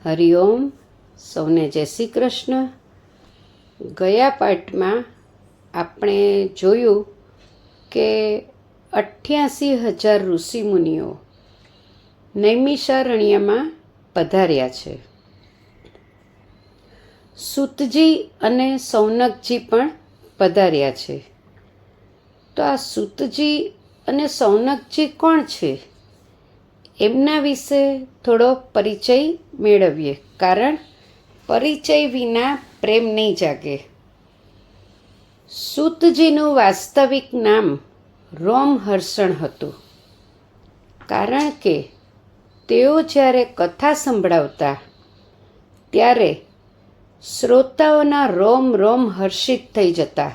હરિઓમ. સૌને જય શ્રી કૃષ્ણ. ગયા પાઠમાં આપણે જોયું કે 88,000 ઋષિમુનિઓ નૈમિષારણ્યમાં પધાર્યા છે. સૂતજી અને સૌનકજી પણ પધાર્યા છે. તો આ સૂતજી અને સૌનકજી કોણ છે? એમના વિશે થોડો પરિચય મેળવીએ, કારણ પરિચય વિના પ્રેમ નહીં જાગે. સૂતજીનું વાસ્તવિક નામ રોમહર્ષણ હતું, કારણ કે તેઓ જ્યારે કથા સંભળાવતા ત્યારે શ્રોતાઓના રોમ રોમ હર્ષિત થઈ જતા.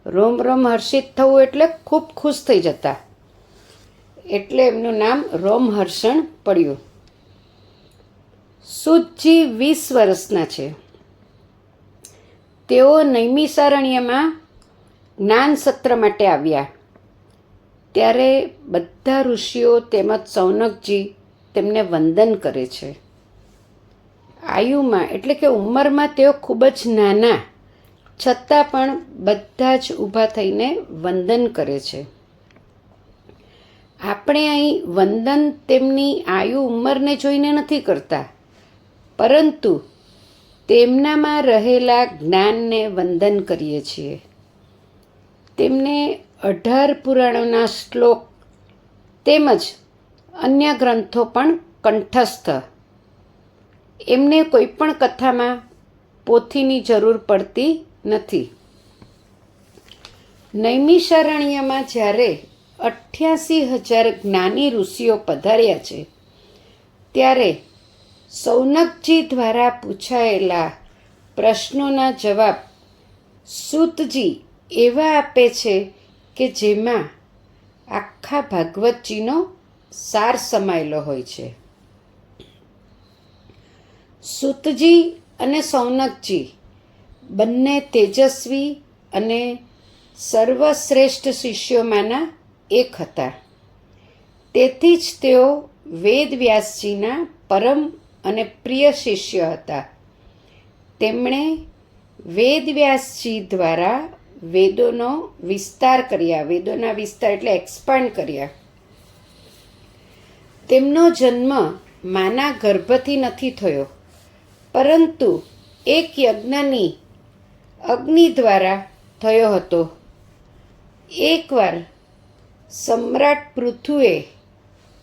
રોમ રોમ હર્ષિત થવું એટલે ખૂબ ખુશ થઈ જતા, એટલે એમનું નામ રોમહર્ષણ પડ્યું. સૂતજી 20 વર્ષના છે. તેઓ નૈમિષારણ્યમાં જ્ઞાન સત્ર માટે આવ્યા. ત્યારે બધા ઋષિઓ તેમજ સૌનકજી તેમને વંદન કરે છે. આયુમાં એટલે કે ઉંમરમાં તેઓ ખૂબ જ નાના, છતાં પણ બધા જ ઊભા થઈને વંદન કરે છે. આપણે અહીં વંદન તેમની આયુ ઉંમરને જોઈને નથી કરતા, પરંતુ તેમનામાં રહેલા જ્ઞાનને વંદન કરીએ છીએ. તેમને 18 પુરાણોના શ્લોક તેમજ અન્ય ગ્રંથો પણ કંઠસ્થ. એમને કોઈ પણ કથામાં પોથીની જરૂર પડતી નથી. નૈમિષારણ્યમાં જ્યારે 88,000 જ્ઞાની ઋષિઓ પધાર્યા છે, ત્યારે સૌનકજી દ્વારા પૂછાયેલા પ્રશ્નોના જવાબ સૂતજી એવા આપે છે કે જેમાં આખા ભાગવતજીનો સાર સમાયેલો હોય છે. સૂતજી અને સૌનકજી બંને તેજસ્વી અને સર્વશ્રેષ્ઠ શિષ્યોમાંના એક હતા. તેથી જ તેઓ વેદવ્યાસજીના પરમ અને પ્રિય શિષ્ય હતા. તેમણે વેદવ્યાસજી દ્વારા વેદોનો વિસ્તાર કર્યા. વેદોના વિસ્તાર એટલે એક્સપાન્ડ કર્યા. તેમનો જન્મ માના ગર્ભથી નથી થયો, પરંતુ એક યજ્ઞની અગ્નિ દ્વારા થયો હતો. એકવાર સમ્રાટ પૃથુએ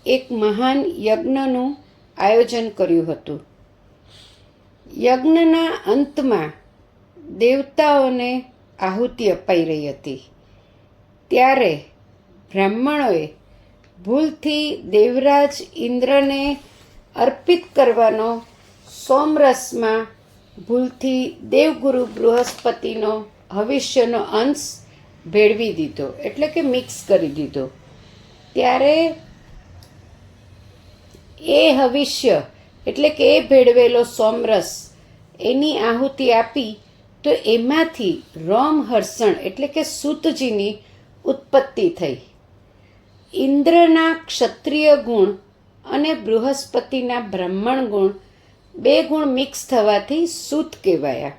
એક મહાન યજ્ઞનું આયોજન કર્યું હતું. યજ્ઞના અંતમાં દેવતાઓને આહુતિ અપાઈ રહી હતી. ત્યારે બ્રાહ્મણોએ ભૂલથી દેવરાજ ઇન્દ્રને અર્પિત કરવાનો સોમરસમાં ભૂલથી દેવગુરુ બૃહસ્પતિનો હવિષ્યનો અંશ ભેળવી દીધો, એટલે કે મિક્સ કરી દીધો. ત્યારે એ હવિષ્ય એટલે કે એ ભેળવેલો સોમરસ એની આહુતિ આપી, તો એમાંથી રોમહર્ષણ એટલે કે સૂતજીની ઉત્પત્તિ થઈ. ઇન્દ્રના ક્ષત્રિય ગુણ અને બૃહસ્પતિના બ્રાહ્મણ ગુણ, બે ગુણ મિક્સ થવાથી સૂત કહેવાયા.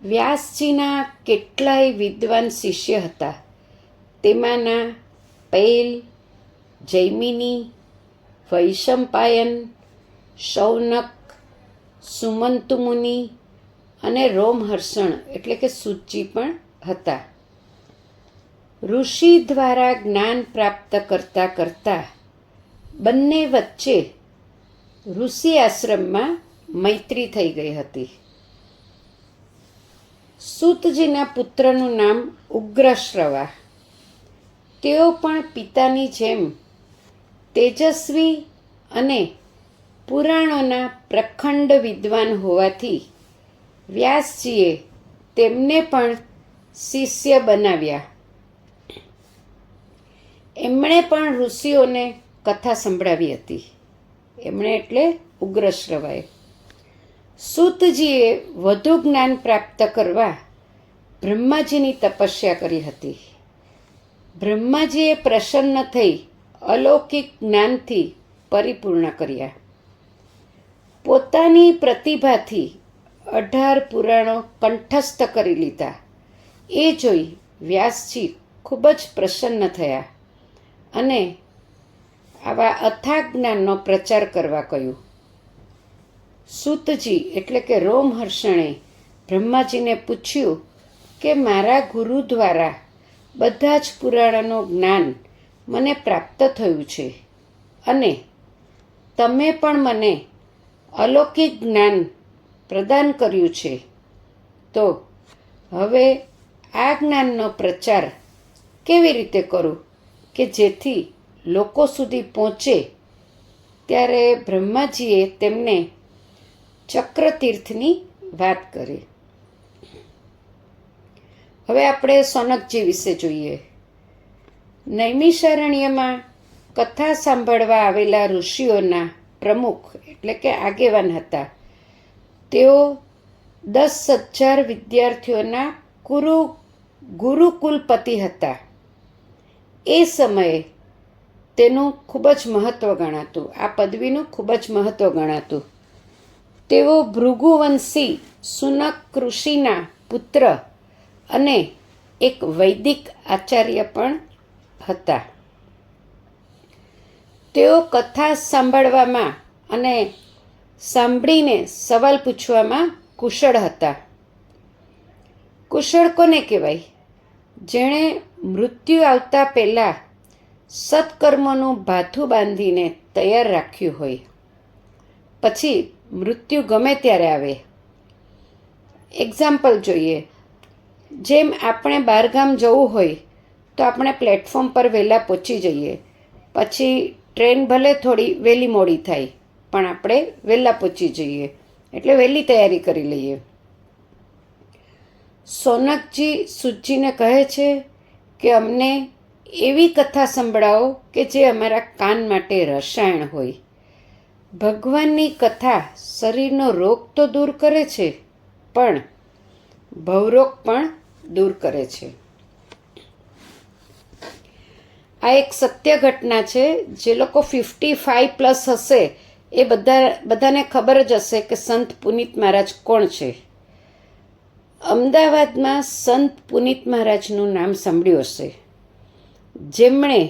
વ્યાસજીના કેટલાય વિદ્વાન શિષ્ય હતા. તેમાંના પૈલ, જૈમિની, વૈશંપાયન, શૌનક, સુમંતુ મુનિ અને રોમહર્ષણ એટલે કે સૂતજી પણ હતા. ઋષિ દ્વારા જ્ઞાન પ્રાપ્ત કરતા કરતા બંને વચ્ચે ઋષિ આશ્રમમાં મૈત્રી થઈ ગઈ હતી. સૂતજીના પુત્રનું નામ ઉગ્રશ્રવા. તેઓ પણ પિતાની જેમ તેજસ્વી અને પુરાણોના પ્રખંડ વિદ્વાન હોવાથી વ્યાસજીએ તેમને પણ શિષ્ય બનાવ્યા. એમણે પણ ઋષિઓને કથા સંભળાવી હતી. એમણે એટલે ઉગ્રશ્રવાએ. સૂતજીએ વધુ જ્ઞાન પ્રાપ્ત કરવા બ્રહ્માજીની તપસ્યા કરી હતી. બ્રહ્માજીએ પ્રસન્ન થઈ અલૌકિક જ્ઞાનથી પરિપૂર્ણ કર્યા. પોતાની પ્રતિભાથી 18 પુરાણો કંઠસ્થ કરી લીધા. એ જોઈ વ્યાસજી ખૂબ જ પ્રસન્ન થયા અને આવા અથાગ જ્ઞાનનો પ્રચાર કરવા કહ્યું. સૂતજી એટલે કે રોમહર્ષણે બ્રહ્માજીને પૂછ્યું કે મારા ગુરુ દ્વારા બધા જ પુરાણોનું જ્ઞાન મને પ્રાપ્ત થયું છે અને તમે પણ મને અલૌકિક જ્ઞાન પ્રદાન કર્યું છે, તો હવે આ જ્ઞાનનો પ્રચાર કેવી રીતે કરું કે જેથી લોકો સુધી પહોંચે? ત્યારે બ્રહ્માજીએ તેમને ચક્રતીર્થની વાત કરી. હવે આપણે સોનકજી વિશે જોઈએ. નૈમિષારણ્યમાં કથા સાંભળવા આવેલા ઋષિઓના પ્રમુખ એટલે કે આગેવાન હતા. તેઓ 10,000 વિદ્યાર્થીઓના ગુરુકુલપતિ હતા. એ સમયે તેનું ખૂબ જ મહત્ત્વ ગણાતું, આ પદવીનું ખૂબ જ મહત્ત્વ ગણાતું. તેઓ ભૃગુવંશી સુનક ઋષિના પુત્ર અને એક વૈદિક આચાર્ય પણ હતા. તેઓ કથા સાંભળવામાં અને સાંભળીને સવાલ પૂછવામાં કુશળ હતા. કુશળ કોને કહેવાય? જેણે મૃત્યુ આવતા પહેલાં સત્કર્મોનું ભાથું બાંધીને તૈયાર રાખ્યું હોય, પછી મૃત્યુ ગમે ત્યારે આવે. એક્ઝામ્પલ જોઈએ. જેમ આપણે બહારગામ જવું હોય તો આપણે પ્લેટફોર્મ પર વહેલા પહોંચી જઈએ, પછી ટ્રેન ભલે થોડી વહેલી મોડી થાય પણ આપણે વહેલા પહોંચી જઈએ, એટલે વહેલી તૈયારી કરી લઈએ. સોનકજી સૂતજીને કહે છે કે અમને એવી કથા સંભળાવો કે જે અમારા કાન માટે રસાયણ હોય. ભગવાનની કથા શરીરનો રોગ તો દૂર કરે છે, પણ ભવરોગ પણ દૂર કરે છે. આ એક સત્ય ઘટના છે. જે લોકો 55+ હશે એ બધાને ખબર જ હશે કે સંત પુનિત મહારાજ કોણ છે. અમદાવાદમાં સંત પુનિત મહારાજનું નામ સાંભળ્યું હશે, જેમણે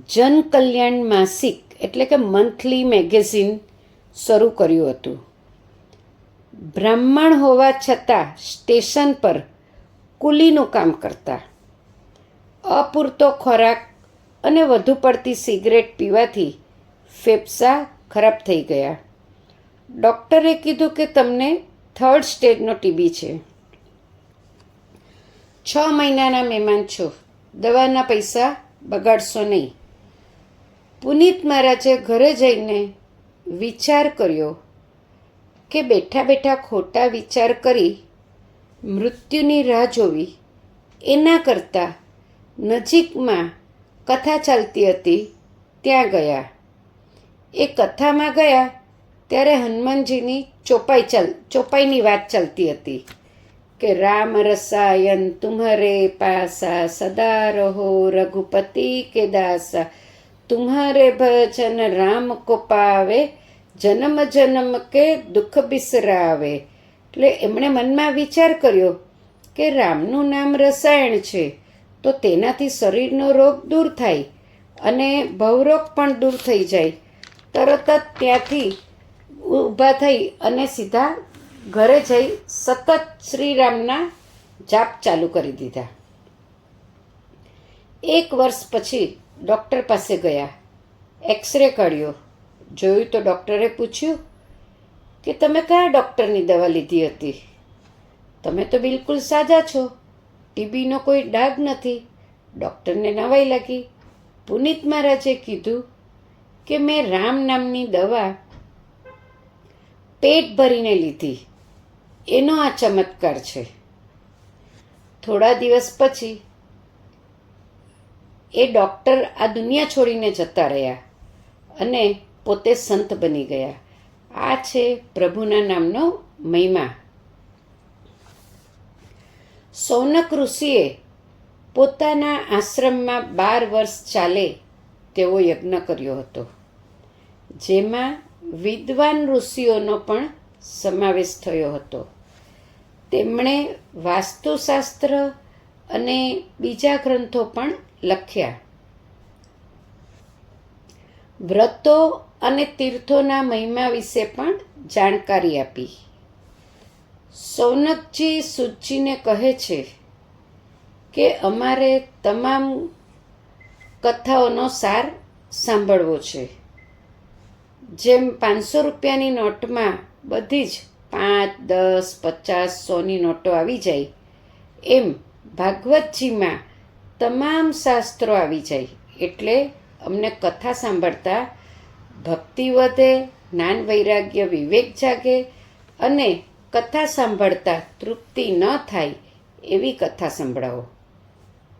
જનકલ્યાણ માસિક એટલે કે મંથલી મેગેઝિન શરૂ કર્યું હતું. બ્રાહ્મણ હોવા છતાં સ્ટેશન પર કુલીનું કામ કરતા. અપૂરતો ખોરાક અને વધુ પડતી સિગરેટ પીવાથી ફેફસા ખરાબ થઈ ગયા. ડૉક્ટરે કીધું કે તમને 3rd સ્ટેજનો ટીબી છે. 6 મહિનાના મહેમાન છો, દવાના પૈસા બગાડશો નહીં. પુનિત મહારાજે ઘરે જઈને વિચાર કર્યો કે બેઠા બેઠા ખોટા વિચાર કરી મૃત્યુની રાહ જોવી એના કરતાં નજીકમાં કથા ચાલતી હતી ત્યાં ગયા. એ કથામાં ગયા ત્યારે હનુમાનજીની ચોપાઈની વાત ચાલતી હતી કે રામ રસાયન તુમ્હારે પાસા સદા રહો રઘુપતિ કે દાસા તુમ્હારે ભજન રામ કો પાવે જન્મ જન્મ કે દુઃખ બિસરાવે. એટલે એમણે મનમાં વિચાર કર્યો કે રામનું નામ રસાયણ છે, તો તેનાથી શરીરનો રોગ દૂર થાય અને ભવરોગ પણ દૂર થઈ જાય. તરત જ ત્યાંથી ઊભા થઈ અને સીધા ઘરે જઈ સતત શ્રીરામના જાપ ચાલુ કરી દીધા. 1 વર્ષ પછી ડૉક્ટર પાસે ગયા. એક્સરે કાઢ્યો. જોયું તો ડૉક્ટરે પૂછ્યું કે તમે કયા ડૉક્ટરની દવા લીધી હતી? તમે તો બિલકુલ સાજા છો, ટીબીનો કોઈ ડાઘ નથી. ડૉક્ટરને નવાઈ લાગી. પુનિત મહારાજે કીધું કે મેં રામ નામની દવા પેટ ભરીને લીધી, એનો આ ચમત્કાર છે. થોડા દિવસ પછી એ ડૉક્ટર આ દુનિયા છોડીને જતા રહ્યા અને પોતે સંત બની ગયા. આ છે પ્રભુના નામનો મહિમા. સૌનક ઋષિએ પોતાના આશ્રમમાં 12 વર્ષ ચાલે તેવો યજ્ઞ કર્યો હતો. જેમાં વિદ્વાન ઋષિઓનો પણ સમાવેશ થયો હતો. તેમણે વાસ્તુશાસ્ત્ર અને બીજા ગ્રંથો પણ લખ્યા. વ્રતો અને તીર્થોના મહિમા વિશે પણ જાણકારી આપી. સૌનકજી સૂતજીને કહે છે કે અમારે તમામ કથાઓનો સાર સાંભળવો છે. જેમ 500 રૂપિયાની નોટમાં બધી જ 5, 10, 50, 100ની નોટો આવી જાય, એમ ભાગવતજીમાં તમામ શાસ્ત્રો આવી જાય. એટલે અમને કથા સાંભળતા ભક્તિ વધે, જ્ઞાન વૈરાગ્ય વિવેક જાગે અને કથા સાંભળતા તૃપ્તિ ન થાય એવી કથા સંભળાવો.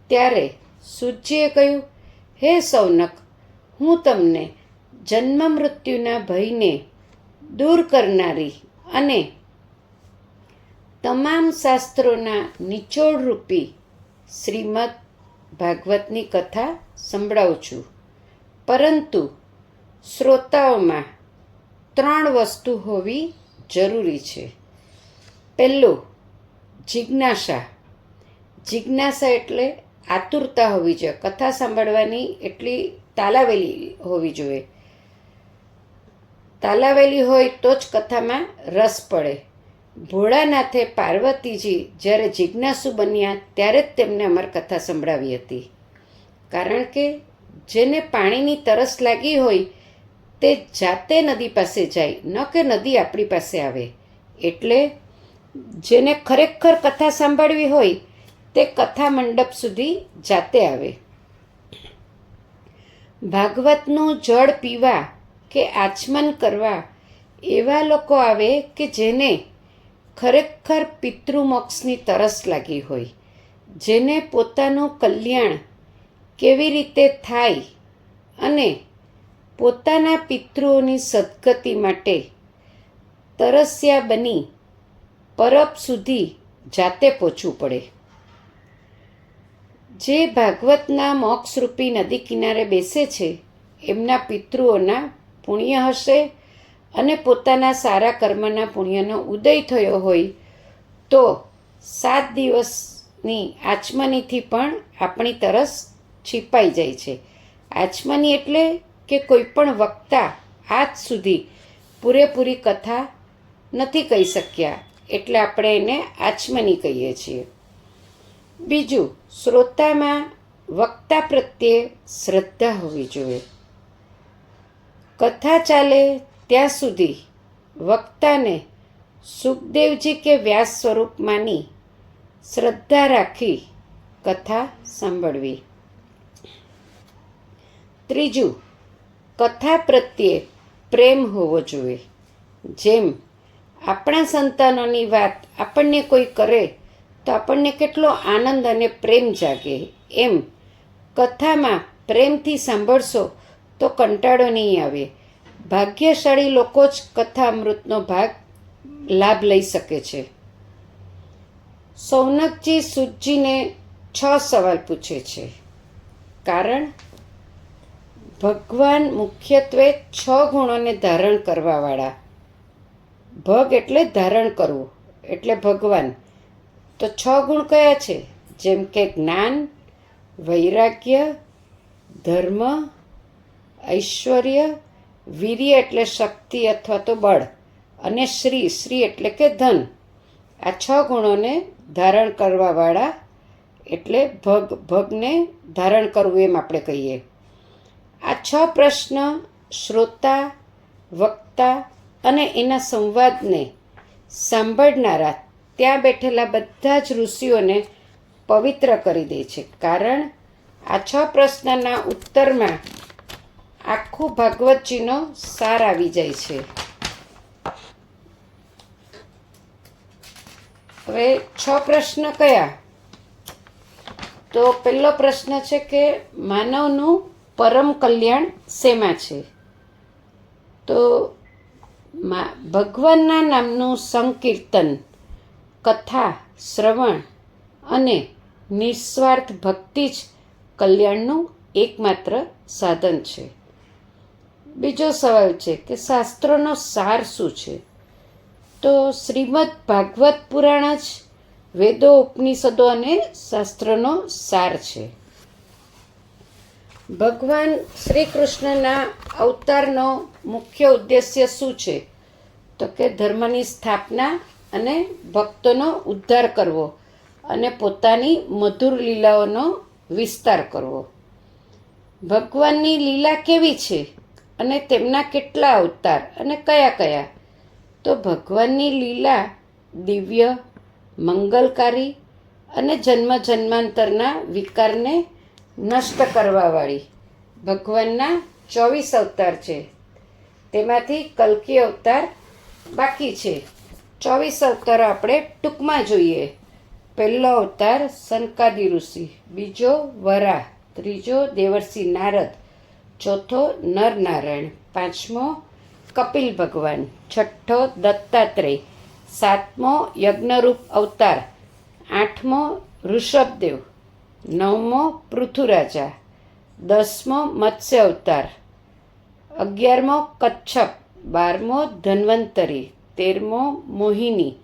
ત્યારે સૂતજીએ કહ્યું, હે સૌનક, હું તમને જન્મ મૃત્યુના ભયને દૂર કરનારી અને તમામ શાસ્ત્રોના નિચોડરૂપી શ્રીમદ ભાગવતની કથા સંભળાવું છું. પરંતુ શ્રોતાઓમાં 3 વસ્તુ હોવી જરૂરી છે. પહેલું, જિજ્ઞાસા. જિજ્ઞાસા એટલે આતુરતા હોવી જોઈએ. કથા સાંભળવાની એટલી તાલાવેલી હોવી જોઈએ. તાલાવેલી હોય તો જ કથામાં રસ પડે. ભોળાનાથે પાર્વતીજી જ્યારે જિજ્ઞાસુ બન્યા ત્યારે જ તેમને અમાર કથા સંભળાવી હતી. કારણ કે જેને પાણીની તરસ લાગી હોય તે જાતે નદી પાસે જાય, ન કે નદી આપણી પાસે આવે. એટલે જેને ખરેખર કથા સાંભળવી હોય તે કથા મંડપ સુધી જાતે આવે. ભાગવતનું જળ પીવા કે આચમન કરવા એવા લોકો આવે કે જેને ખરેખર પિતૃમોક્ષની તરસ લાગી હોય, જેને પોતાનું કલ્યાણ કેવી રીતે થાય અને પોતાના પિતૃઓની સદગતિ માટે તરસ્યા બની પરબ સુધી જાતે પહોંચવું પડે. જે ભાગવતના મોક્ષરૂપી નદી કિનારે બેસે છે એમના પિતૃઓના પુણ્ય હશે અને પોતાના સારા કર્મના પુણ્યનો ઉદય થયો હોય તો 7 દિવસની આચમનીથી પણ આપણી તરસ છીપાઈ જાય છે. આચમની એટલે કે કોઈ પણ વક્તા આજ સુધી પૂરેપૂરી કથા નથી કહી શક્યા, એટલે આપણે એને આચમની કહીએ છીએ. બીજું, શ્રોતામાં વક્તા પ્રત્યે શ્રદ્ધા હોવી જોઈએ. કથા ચાલે ત્યાં સુધી વક્તાને સુખદેવજી કે વ્યાસ સ્વરૂપ માની શ્રદ્ધા રાખી કથા સાંભળવી. ત્રીજું, કથા પ્રત્યે પ્રેમ હોવો જોઈએ. જેમ આપણા સંતાનોની વાત આપણને કોઈ કરે તો આપણને કેટલો આનંદ અને પ્રેમ જાગે, એમ કથામાં પ્રેમથી સાંભળશો તો કંટાળો નહીં આવે. ભાગ્યશાળી લોકો જ કથા અમૃતનો લાભ લઈ શકે છે. સૌનકજી સૂતજીને 6 સવાલ પૂછે છે. કારણ ભગવાન મુખ્યત્વે 6 ગુણોને ધારણ કરવાવાળા. ભગ એટલે ધારણ કરવું, એટલે ભગવાન. તો 6 ગુણ કયા છે? જેમ કે જ્ઞાન, વૈરાગ્ય, ધર્મ, ઐશ્વર્ય, વીર્ય એટલે શક્તિ અથવા તો બળ, અને શ્રી એટલે કે ધન. આ 6 ગુણોને ધારણ કરવાવાળા એટલે ભગને ધારણ કરવું એમ આપણે કહીએ. આ 6 પ્રશ્ન શ્રોતા, વક્તા અને એના સંવાદને સાંભળનારા ત્યાં બેઠેલા બધા જ ઋષિઓને પવિત્ર કરી દે છે. કારણ આ 6 પ્રશ્નના ઉત્તરમાં આખું ભાગવતજીનો સાર આવી જાય છે. હવે 6 પ્રશ્ન કયા? તો પહેલો પ્રશ્ન છે કે માનવનું પરમ કલ્યાણ શેમાં છે? તો ભગવાનના નામનું સંકીર્તન, કથા, શ્રવણ અને નિસ્વાર્થ ભક્તિ જ કલ્યાણનું એકમાત્ર સાધન છે. બીજો સવાલ છે કે શાસ્ત્રોનો સાર શું છે? તો શ્રીમદ ભાગવત પુરાણ જ વેદો, ઉપનિષદો અને શાસ્ત્રનો સાર છે. ભગવાન શ્રી કૃષ્ણના અવતારનો મુખ્ય ઉદ્દેશ્ય શું છે? તો કે ધર્મની સ્થાપના અને ભક્તોનો ઉદ્ધાર કરવો અને પોતાની મધુર લીલાઓનો વિસ્તાર કરવો. ભગવાનની લીલા કેવી છે અને તેમના કેટલા અવતાર અને કયા કયા? તો ભગવાનની લીલા દિવ્ય, મંગલકારી અને જન્મ જન્માંતરના વિકારને નષ્ટ કરવાવાળી. ભગવાનના 24 અવતાર છે, તેમાંથી કલ્કી અવતાર બાકી છે. 24 અવતારો આપણે ટૂંકમાં જોઈએ. પહેલો અવતાર સનકાદિ ઋષિ, બીજો વરાહ, ત્રીજો દેવર્ષિ નારદ, ચોથો નરનારાયણ, પાંચમો કપિલ ભગવાન, છઠ્ઠો દત્તાત્રેય, સાતમો યજ્ઞરૂપ અવતાર, આઠમો ઋષભદેવ, નવમો પૃથુરાજા, 10મો મત્સ્ય અવતાર, 11મો કચ્છપ, 12મો ધન્વંતરી, 13મો મોહિની,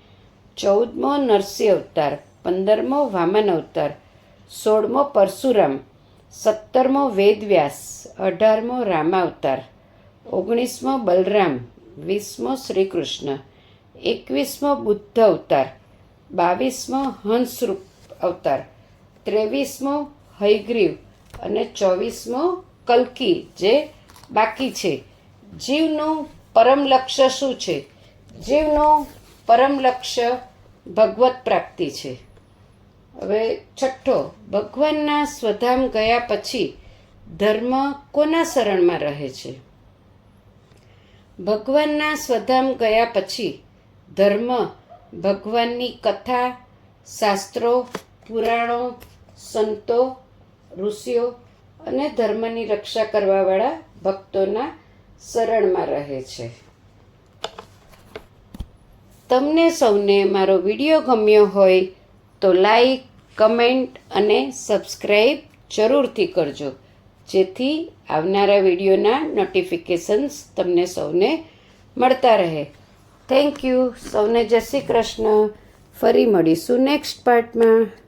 14મો નરસિંહ અવતાર, 15મો વામન અવતાર, 16મો પરશુરામ, 17મો વેદવ્યાસ, 18મો રામાવતાર, 19મો બલરામ, 20મો શ્રીકૃષ્ણ, 21મો બુદ્ધ અવતાર, 22મો હંસરૂપ અવતાર, 23મો હયગ્રીવ અને 24મો કલ્કી જે બાકી છે. જીવનું પરમ લક્ષ્ય શું છે? જીવનું પરમ લક્ષ્ય ભગવત પ્રાપ્તિ છે. હવે છઠ્ઠો, ભગવાનના સ્વધામ ગયા પછી ધર્મ કોના શરણમાં રહે છે? ભગવાનના સ્વધામ ગયા પછી ધર્મ ભગવાનની કથા, શાસ્ત્રો, પુરાણો, સંતો, ઋષિઓ અને ધર્મની રક્ષા કરવાવાળા ભક્તોના શરણમાં રહે છે. તમને સૌને મારો વિડીયો ગમ્યો હોય તો લાઈક, કમેન્ટ અને સબસ્ક્રાઈબ જરૂરથી કરજો, જેથી આવનારા વિડીયોના નોટિફિકેશન્સ તમને સૌને મળતા રહે. Thank you. સૌને જય શ્રી કૃષ્ણ. ફરી મળીશું નેક્સ્ટ પાર્ટમાં.